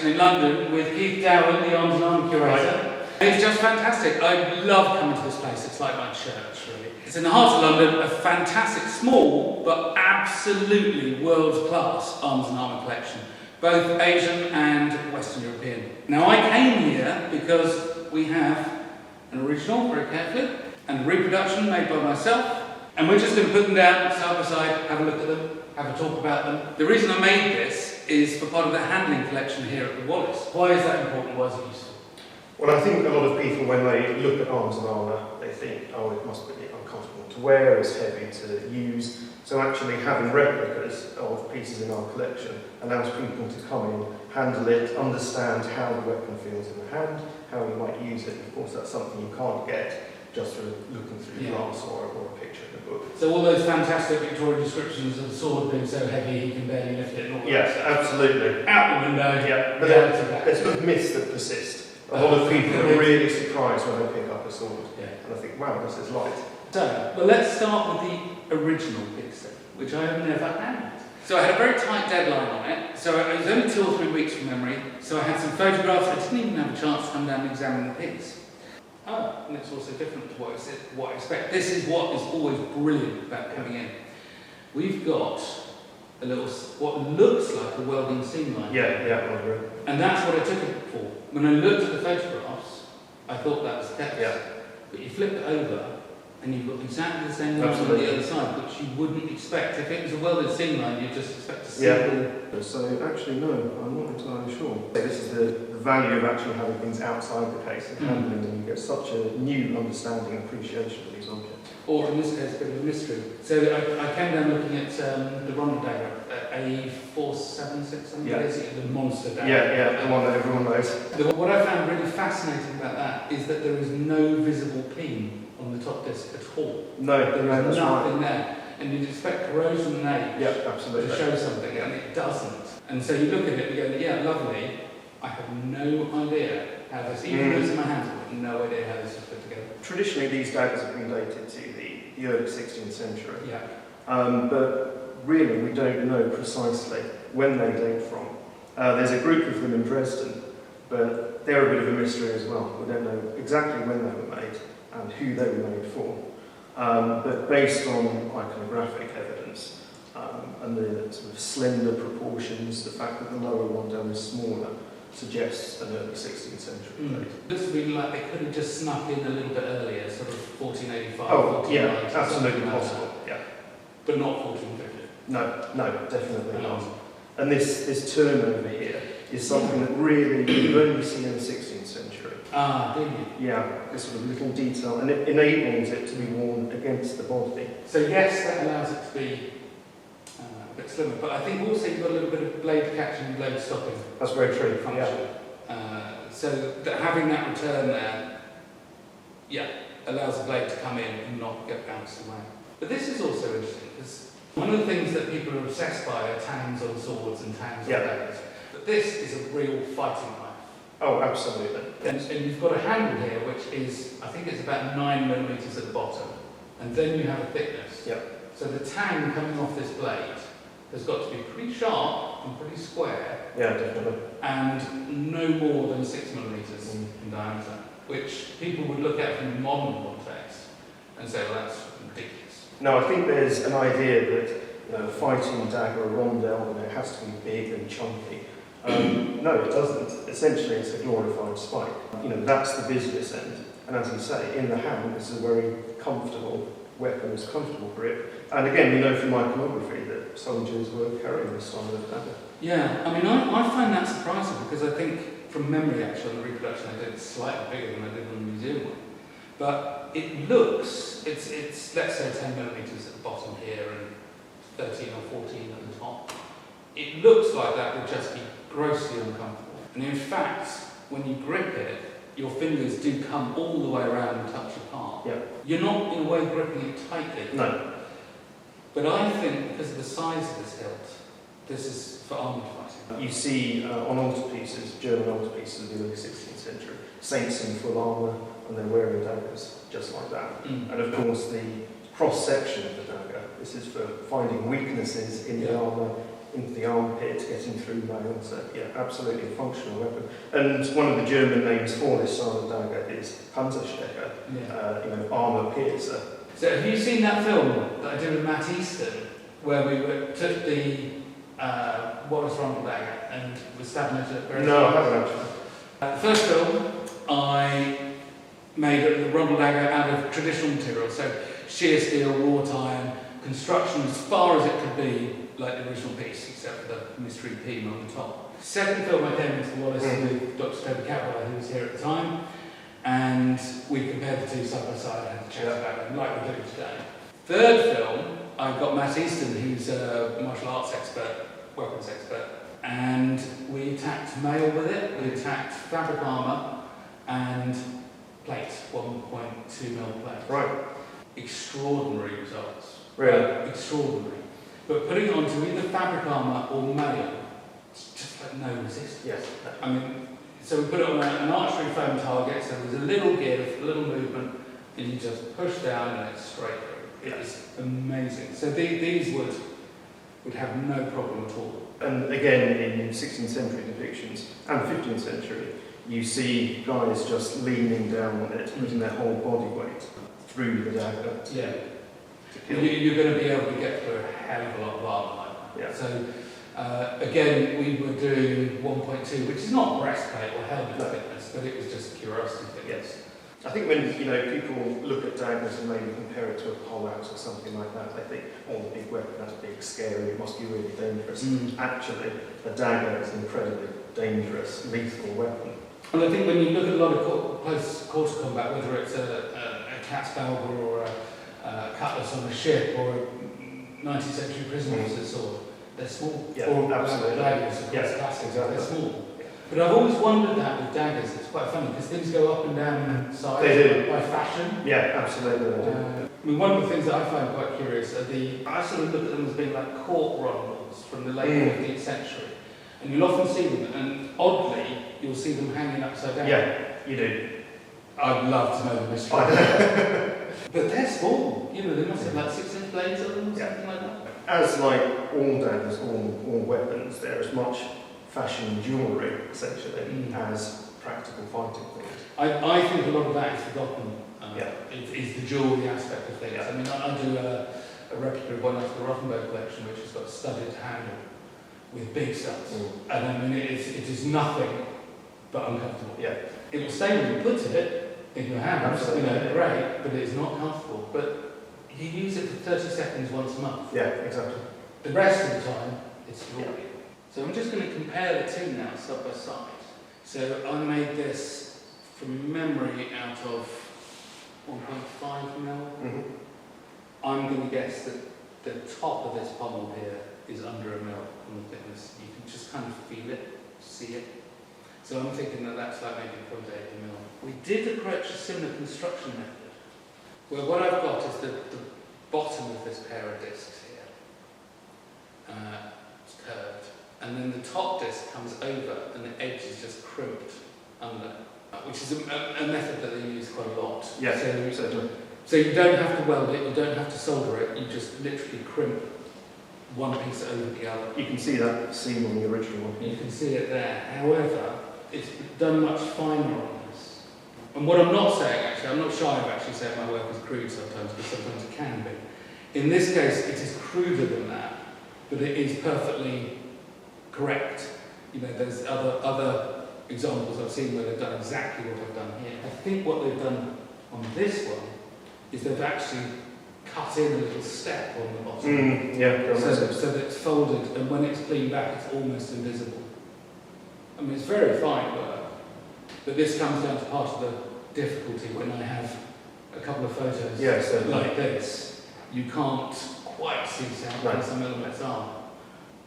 Collection in London with Keith Dowen, the arms and armour curator. It's just fantastic. I love coming to this place. It's like my church, really. It's in the heart of London, a fantastic, small, but absolutely world-class arms and armour collection, both Asian and Western European. Now, I came here because we have an original, very carefully, and a reproduction made by myself, and we're just going to put them down side by side, have a look at them, have a talk about them. The reason I made this is for part of the handling collection here at the Wallace. Why is that important? Why is it useful? Well, I think a lot of people, when they look at arms and armour, they think, oh, it must be uncomfortable to wear, it's heavy to use. So actually having replicas of pieces in our collection allows people to come in, handle it, understand how the weapon feels in the hand, how you might use it. Of course, that's something you can't get just through looking through glass or a picture in a book. So all those fantastic Victorian descriptions of the sword being so heavy he can barely lift it and all that. Yes, absolutely. Out the window. Yeah, but there's sort of myths that persist. A lot of people are really surprised when they pick up a sword. Yeah. And I think, wow, this is light. So, well, let's start with the original piece, which I have never had. So I had a very tight deadline on it. So it was only 2 or 3 weeks from memory. So I had some photographs. I didn't even have a chance to come down and examine the piece. Oh, and it's also different to what I expect. This is what is always brilliant about coming in. We've got a little, what looks like a welding seam line. Yeah, I agree. And that's what I took it for. When I looked at the photographs, I thought that was the case. Yeah. But you flip it over, and you've got exactly the same line on the other side, which you wouldn't expect. If it was a welded seam line, you'd just expect to see it. So actually, no, I'm not entirely sure. This is the value of actually having things outside the case and handling them. You get such a new understanding and appreciation of these objects. Or in this case, a bit of a mystery. So I came down looking at the rondel dagger, A476, the monster dagger. Yeah, the one that everyone knows. What I found really fascinating about that is that there is no visible peen on the top disc at all. No, there is nothing right. there. And you'd expect corrosion and age to show something, and it doesn't. And so you look at it and you go, yeah, lovely. I have no idea how this, even though it's in my hands, I have no idea how this is put together. Traditionally, these daggers have been dated to the early 16th century. Yeah. But really, we don't know precisely when they date from. There's a group of them in Dresden, but they're a bit of a mystery as well. We don't know exactly when they were made and who they were made for. But based on iconographic evidence and the sort of slender proportions, the fact that the lower rondel is smaller suggests an early 16th century date. It looks really like they could have just snuck in a little bit earlier, sort of 1485, Oh, 1490. yeah, absolutely possible, yeah. But not 1450. No, definitely not. And this turn over here is something that really you only see in the 16th century. Ah, do you? Yeah, this sort of little detail, and it enables it to be worn against the body. So yes, that allows it to be a bit slimmer, but I think also you've got a little bit of blade catching and blade stopping. That's very true. Function. So that having that return there, allows the blade to come in and not get bounced away. But this is also interesting because one of the things that people are obsessed by are tangs on swords and tangs on daggers. But this is a real fighting knife. Oh, absolutely. And you've got a handle here which is, I think it's about 9mm at the bottom, and then you have a thickness. Yep. So the tang coming off this blade has got to be pretty sharp and pretty square. Yeah, definitely. And no more than 6mm in diameter, which people would look at from a modern context and say, well, that's ridiculous. No, I think there's an idea that fighting dagger or rondel, it has to be big and chunky. No, it doesn't. Essentially, it's a glorified spike. That's the business end. And as you say, in the hand, this is a very comfortable weapon, it's a comfortable grip. And again, we know from iconography that soldiers were carrying this style of dagger. Yeah, I mean, I find that surprising because I think, from memory actually, on the reproduction I did, it's slightly bigger than I did on the museum one. But it looks, it's let's say 10mm at the bottom here and 13 or 14 at the top. It looks like that would just be grossly uncomfortable. And in fact, when you grip it, your fingers do come all the way around and touch your palm. Yeah. You're not, in a way, gripping it tightly. No. But I think, because of the size of this hilt, this is for armoured fighting. You see on altarpieces, German altarpieces of the early 16th century, saints in full armour, and they're wearing daggers just like that. And of course, the cross-section of the dagger, this is for finding weaknesses in the armour, into the armpit, getting through mail. So yeah, absolutely a functional weapon. And one of the German names for this style of dagger is Panzerstecher, armour piercer. So have you seen that film that I did with Matt Easton, where we took the Wallace rondel dagger and was stabbing it at various No, I haven't actually. The first film, I made the rondel dagger out of traditional material, so sheer steel, wrought iron, construction as far as it could be like the original piece, except for the mystery P on the top. Second film I came into Wallace with Dr. Toby Catwell, who was here at the time, and we compared the two side by side and had a chat about them, like we're doing today. Third film, I got Matt Easton, who's a martial arts expert, weapons expert, and we attacked mail with it, we attacked fabric armour and plate, 1.2mm plate. Right. Extraordinary results. Really? Extraordinary. But putting it onto either fabric armour or mail, it's just like no resistance. Yes. I mean, so we put it on an archery foam target, so there's a little give, a little movement, and you just push down and it's straight through. It is amazing. So these would have no problem at all. And again, in 16th century depictions and 15th century, you see guys just leaning down on it, putting their whole body weight through the dagger. Yeah. You're going to be able to get through a hell of a lot of armour like that. Yeah. So again, we were doing 1.2, which is not breastplate or helmet fitness, but it was just curiosity fitness. Yes. I think when people look at daggers and maybe compare it to a poleaxe or something like that, they think, oh, the big weapon, that's big, scary, it must be really dangerous. Actually, a dagger is an incredibly dangerous, lethal weapon. And I think when you look at a lot of close quarter combat, whether it's a cat's balber or a cutlass on a ship or a 19th century prison officer's sword, they're small. Yeah, or absolutely. Daggers, of course, Yes, classics, exactly. they're small. But I've always wondered that with daggers. It's quite funny because things go up and down in size by fashion. Yeah, absolutely. They do. I mean, one of the things that I find quite curious are I sort of look at them as being like court rondels from the late 15th century. And you'll often see them, and oddly, you'll see them hanging upside down. Yeah, you do. I'd love to know the mystery. But they're small. You know, they must have like 6-inch blades on them or something like that. As like all daggers, all weapons, they're as much fashion jewellery, essentially, as practical fighting things. I think a lot of that is forgotten. Is the jewellery aspect of things. I mean, I do a replica of one of the Wallace Collection, which has got a studded handle with big studs. And I mean, it is nothing but uncomfortable. Yeah. It will stay when you put it in your hands, great, but it's not comfortable. But you use it for 30 seconds once a month. Yeah, exactly. The rest of the time, it's jewellery. So I'm just going to compare the two now, side by side. So I made this from memory out of 1.5mm. I'm going to guess that the top of this pommel here is under 1mm on the thickness. You can just kind of feel it, see it. So I'm thinking that that's like maybe 0.8mm. We did approach a similar construction method, where what I've got is the bottom of this pair of discs here. It's curved. And then the top disc comes over and the edge is just crimped under, which is a method that they use quite a lot. Yeah, so you don't have to weld it, you don't have to solder it, you just literally crimp one piece over the other. You can see that seam on the original one. You can see it there. However, it's done much finer on this. And what I'm not saying, actually, I'm not shy of actually saying my work is crude sometimes, because sometimes it can be. In this case, it is cruder than that, but it is perfectly correct. You know, there's other examples I've seen where they've done exactly what I've done here. I think what they've done on this one is they've actually cut in a little step on the bottom. So that it's folded, and when it's cleaned back, it's almost invisible. I mean, it's very fine work, but this comes down to part of the difficulty when I have a couple of photos like this. You can't quite see how some elements are.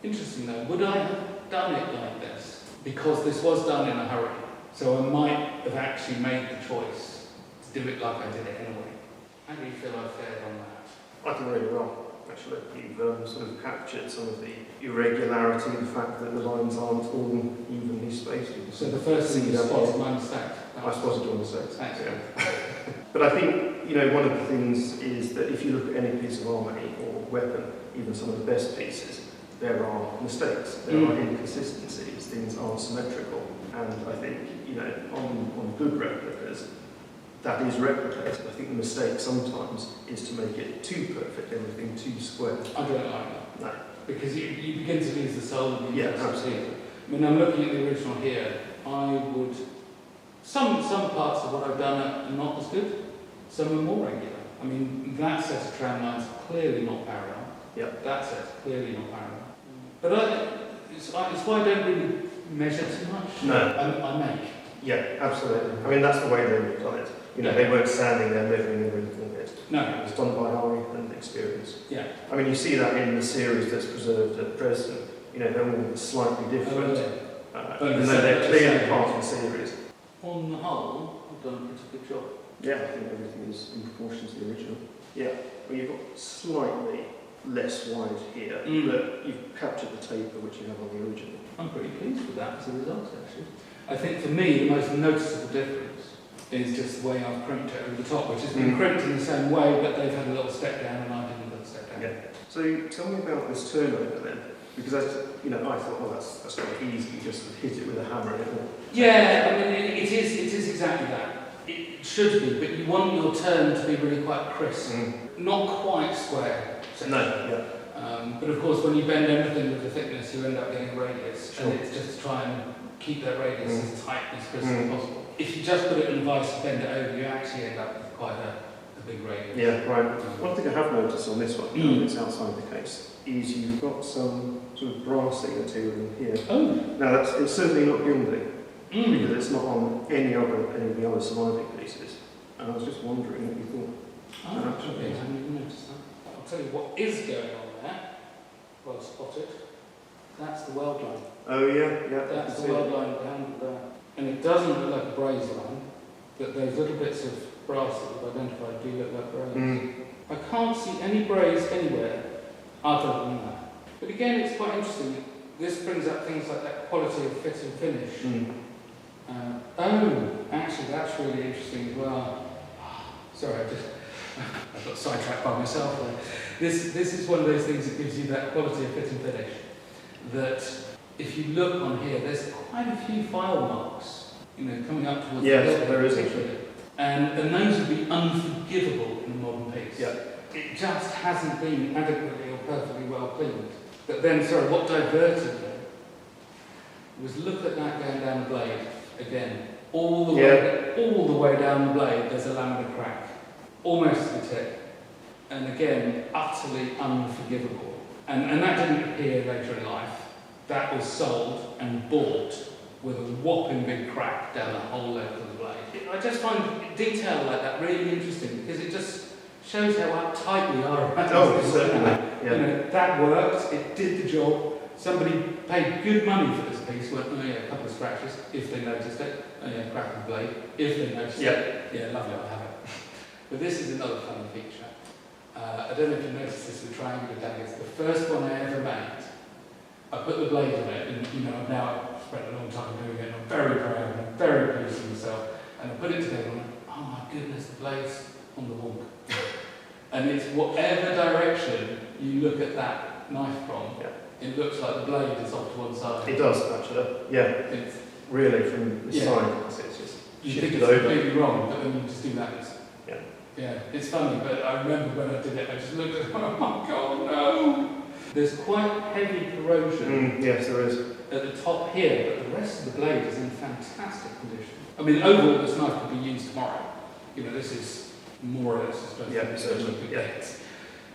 Interesting though, would I have done it like this? Because this was done in a hurry, so I might have actually made the choice to do it like I did it anyway. How do you feel I fared on that? I think really well, actually. You've sort of captured some of the irregularity, the fact that the lines aren't all evenly spaced. So the first thing you spotted my mistake? I spotted your mistake. Thanks. Yeah. But I think, one of the things is that if you look at any piece of armour or weapon, even some of the best pieces, there are mistakes, there are inconsistencies, things aren't symmetrical, and I think, you know, on good replicas, that is replicated. I think the mistake sometimes is to make it too perfect, everything too square. I don't like that. No. Because you begin to lose the soul of the Yeah, absolutely. When I'm looking at the original here, I would... Some parts of what I've done are not as good, some are more regular. I mean, that set of tram lines clearly not parallel. Yeah. That set's clearly not parallel. But it's why I don't really measure too much. No. I make. Yeah, absolutely. I mean, that's the way they've done it. You know, they weren't standing there measuring every little bit. No. It was done by eye and experience. Yeah. I mean, you see that in the series that's preserved at Dresden. You know, they're all slightly different, even though they're clearly part of the series. On the whole, I've done a pretty good job. Yeah, I think everything is in proportion to the original. Yeah, well, you've got slightly less wide here, but you've captured the taper which you have on the original. I'm pretty pleased with that as a result, actually. I think for me, the most noticeable difference is just the way I've crimped it over the top, which has been crimped in the same way, but they've had a little step down and I didn't have a step down. Yeah. So tell me about this turnover then, because I thought, well, that's quite easy, you just hit it with a hammer and it will. Yeah, I mean, it is exactly that. It should be, but you want your turn to be really quite crisp, not quite square. No, yeah. But of course, when you bend anything with the thickness, you end up getting a radius, Sure. and it's just to try and keep that radius as tight and as crisp as possible. If you just put it in a vice and bend it over, you actually end up with quite a big radius. Yeah, right. One thing I have noticed on this one, it's outside the case, is you've got some sort of brassy material in here. Oh. Now, it's certainly not gilding, because it's not on any of the other surviving pieces. And I was just wondering what you thought. Oh, okay, I hadn't even noticed that. I'll tell you what is going on there. Well spotted. That's the weld line. Oh yeah, yeah. That's the weld line down there. And it doesn't look like a braze line, but those little bits of brass that we've identified do look like braze. I can't see any braze anywhere other than that. But again, it's quite interesting. This brings up things like that quality of fit and finish. Actually, that's really interesting as well. Sorry, I got sidetracked by myself there. This is one of those things that gives you that quality of fit and finish. That if you look on here, there's quite a few file marks, coming up towards the hill. There is actually. And those would be unforgivable in a modern piece. Yeah. It just hasn't been adequately or perfectly well cleaned. But then, what diverted them was look at that going down the blade again. All the way down the blade, there's a laminar crack, almost to the tip. And again, utterly unforgivable. And that didn't appear later in life. That was sold and bought with a whopping big crack down the whole length of the blade. I just find detail like that really interesting because it just shows how uptight we are about this. Certainly. Yeah. That worked, it did the job. Somebody paid good money for this piece, went, a couple of scratches, if they noticed it. Crack of the blade, if they noticed it. Yeah, lovely, I'll have it. But this is another funny feature. I don't know if you noticed this with triangular daggers. The first one I ever made, I put the blade on it, and I've now spent a long time doing it, and I'm very proud, and I'm very pleased with myself. And I put it together, and I went, oh my goodness, the blade's on the wonk. And it's whatever direction you look at that knife from, it looks like the blade is off to one side. It does, actually. Yeah. It's really from the side. It's just you think it's completely wrong, but then you just do that. Yeah, it's funny, but I remember when I did it, I just looked at it, oh my god, no! There's quite heavy corrosion. Yes, there is. At the top here, but the rest of the blade is in fantastic condition. I mean, overall, this knife could be used tomorrow. This is more or less as close as it gets.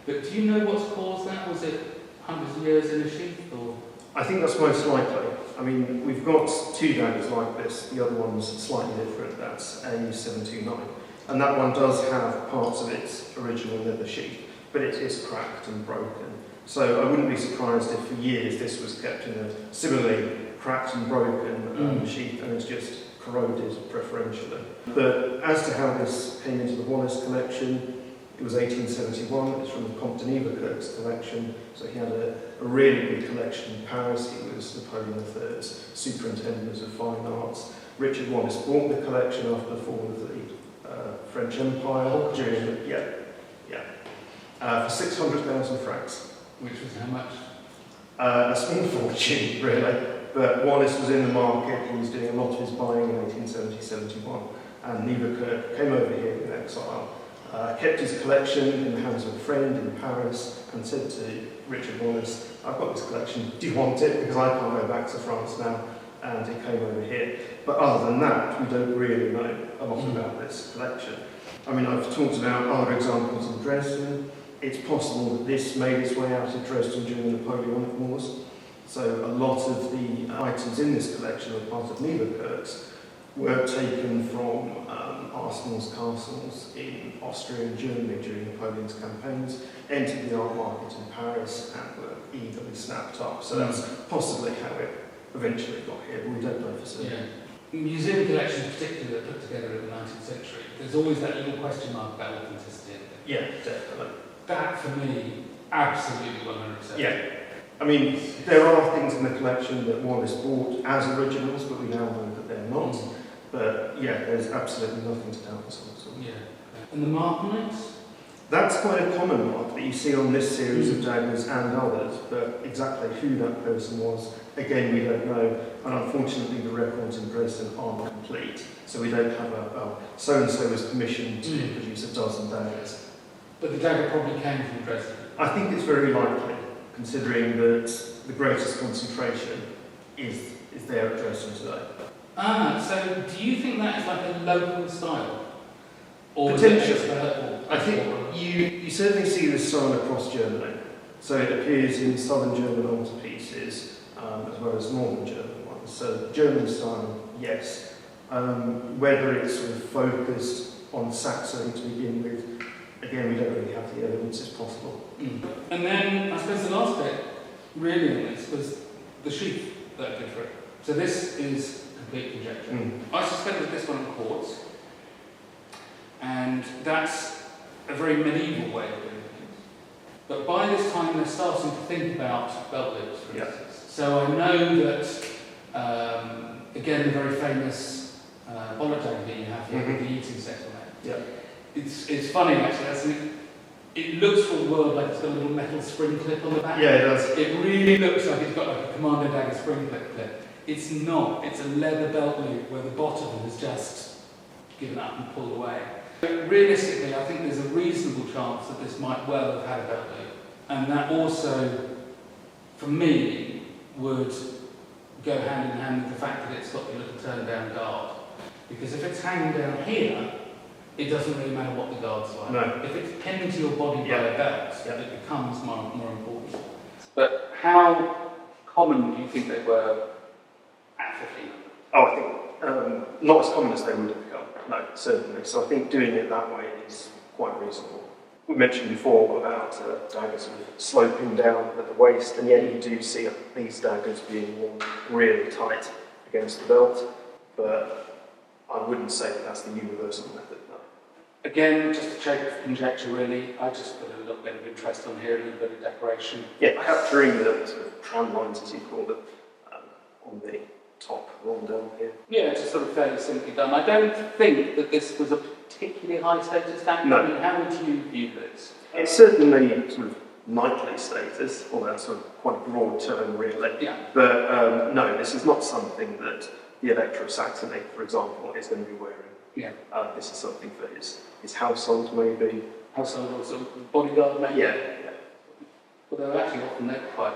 But do you know what's caused that? Was it hundreds of years in a sheath, or? I think that's most likely. I mean, we've got two daggers like this. The other one's slightly different. That's A729. And that one does have parts of its original leather sheath, but it is cracked and broken. So I wouldn't be surprised if for years this was kept in a similarly cracked and broken sheath and it's just corroded preferentially. But as to how this came into the Wallace collection, it was 1871, it's from the Comte de Nieuwerkerk's collection, so he had a really big collection in Paris. He was Napoleon III's superintendent of fine arts. Richard Wallace bought the collection after the fall of the French Empire during, for 600,000 francs. Which was how much? 600,000 A small fortune, really. But Wallace was in the market, he was doing a lot of his buying in 1870-71, and Nieuwerkerk came over here in exile, kept his collection in the hands of a friend in Paris, and said to Richard Wallace, I've got this collection, do you want it? Because I can't go back to France now. And he came over here. But other than that, we don't really know a lot about this collection. I mean, I've talked about other examples in Dresden. It's possible that this made its way out of Dresden during the Napoleonic Wars. So a lot of the items in this collection are part of Nieuwerkerk's were taken from arsenals, castles in Austria and Germany during Napoleon's campaigns, entered the art market in Paris and were eagerly snapped up. So that's possibly how it eventually got here, but we don't know for certain. Yeah. Museum collections, particularly that put together in the 19th century, there's always that little question mark about authenticity. Yeah, definitely. That, for me, absolutely 100%. Yeah. I mean, there are things in the collection that Wallace bought as originals, but we now know that they're not. But yeah, there's absolutely nothing to doubt this also. Yeah. And the markings? That's quite a common mark that you see on this series of daggers and others, but exactly who that person was, again, we don't know. And unfortunately, the records in Dresden aren't complete, so we don't have a so-and-so was commissioned to produce a dozen daggers. But the dagger probably came from Dresden? I think it's very likely, considering that the greatest concentration is there at Dresden today. Ah, so do you think that is like a local style? Or potentially. I think you certainly see this style across Germany. So it appears in southern German altarpieces, as well as northern German ones. So German style, yes. Whether it's sort of focused on Saxony to begin with, again, we don't really have the evidence it's possible. And then, I suppose the last bit, really, on this was the sheath that did for it. So this is complete conjecture. I suspect this one quartz, and that's a very medieval way of doing things. But by this time, they're starting to think about belt loops, for instance. So I know that, again, the very famous bollock dagger you have here with the eating set on it. Yeah. It's funny, actually. It looks for the world like it's got a little metal spring clip on the back. Yeah, it does. It really looks like it's got like a Commando Dagger spring clip. It's not. It's a leather belt loop where the bottom has just given up and pulled away. But realistically, I think there's a reasonable chance that this might well have had a belt loop. And that also, for me, would go hand in hand with the fact that it's got the little turn down guard. Because if it's hanging down here, it doesn't really matter what the guard's like. No. If it's pinned to your body by a belt, it becomes more important. But how common do you think they were at 1500? Oh, I think not as common as they would have become. No, certainly. So I think doing it that way is quite reasonable. We mentioned before about daggers sort of sloping down at the waist, and yet you do see these daggers being worn really tight against the belt, but I wouldn't say that that's the universal method, no. Again, just a check of conjecture really, I just put a little bit of interest on here, a little bit of decoration. Yeah, capturing the sort of tram lines, as you call them, on the top rondel here. Yeah, it's just sort of fairly simply done. I don't think that this was a particularly high status dagger. No. I mean, how would you view this? It's certainly sort of knightly status, although that's sort of quite a broad term really. Yeah. But no, this is not something that the Elector of Saxony, for example, is going to be wearing. Yeah. This is something for his household, maybe. Household or sort of bodyguard, maybe? Yeah. Although actually often they're quite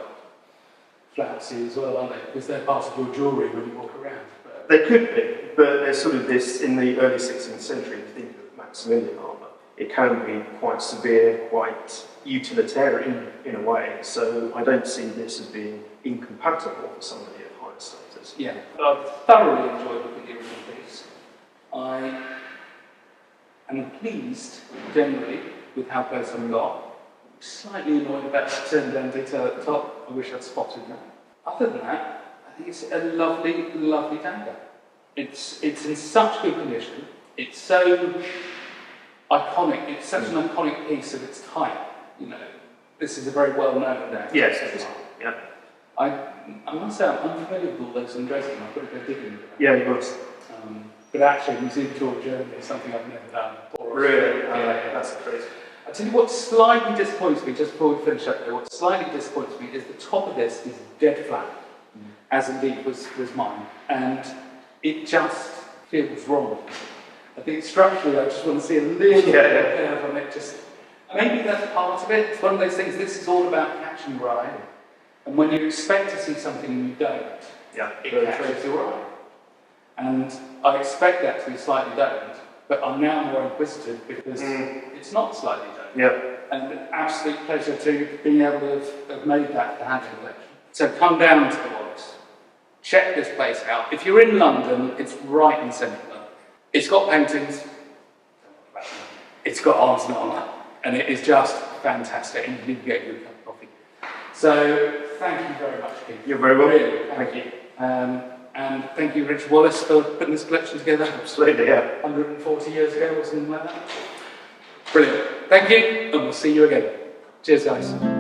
flouncy as well, aren't they? Because they're part of your jewellery when you walk around. But They could be, but there's sort of this, in the early 16th century, you think of Maximilian armour. It can be quite severe, quite utilitarian in a way, so I don't see this as being incompatible for somebody of higher status. yeah, but I've thoroughly enjoyed looking at the original piece. I am pleased, generally, with how close I've got. Slightly annoyed about that turn down detail at the top. I wish I'd spotted that. Other than that, I think it's a lovely, lovely dagger. It's in such good condition. It's so iconic. It's such an iconic piece of its type. You know, this is a very well-known dagger. Yes, it is. Yeah. I must say I'm unfamiliar with all those in Dresden. I've got to go digging. Yeah, you must. But actually, museum tour of Germany is something I've never done before. Really? Yeah. That's crazy. I tell you what slightly disappoints me, just before we finish up there, what slightly disappoints me is the top of this is dead flat, as indeed was mine, and it just feels wrong. I think structurally I just want to see a little bit of curve on it, just, maybe that's part of it. It's one of those things, this is all about catching your eye, and when you expect to see something and you don't, it catches your eye. And I expect that to be slightly domed, but I'm now more inquisitive because it's not slightly domed. And an absolute pleasure to being able to have made that for Hand Collection. So come down to the Wallace, check this place out. If you're in London, it's right in central London. It's got paintings, it's got arms and armour, and it is just fantastic, and you can get you a cup of coffee. So thank you very much, Keith. You're very welcome. Really, thank you. And thank you, Richard Wallace, for putting this collection together. Absolutely, 140 years ago or something like that. Brilliant. Thank you, and we'll see you again. Cheers, guys.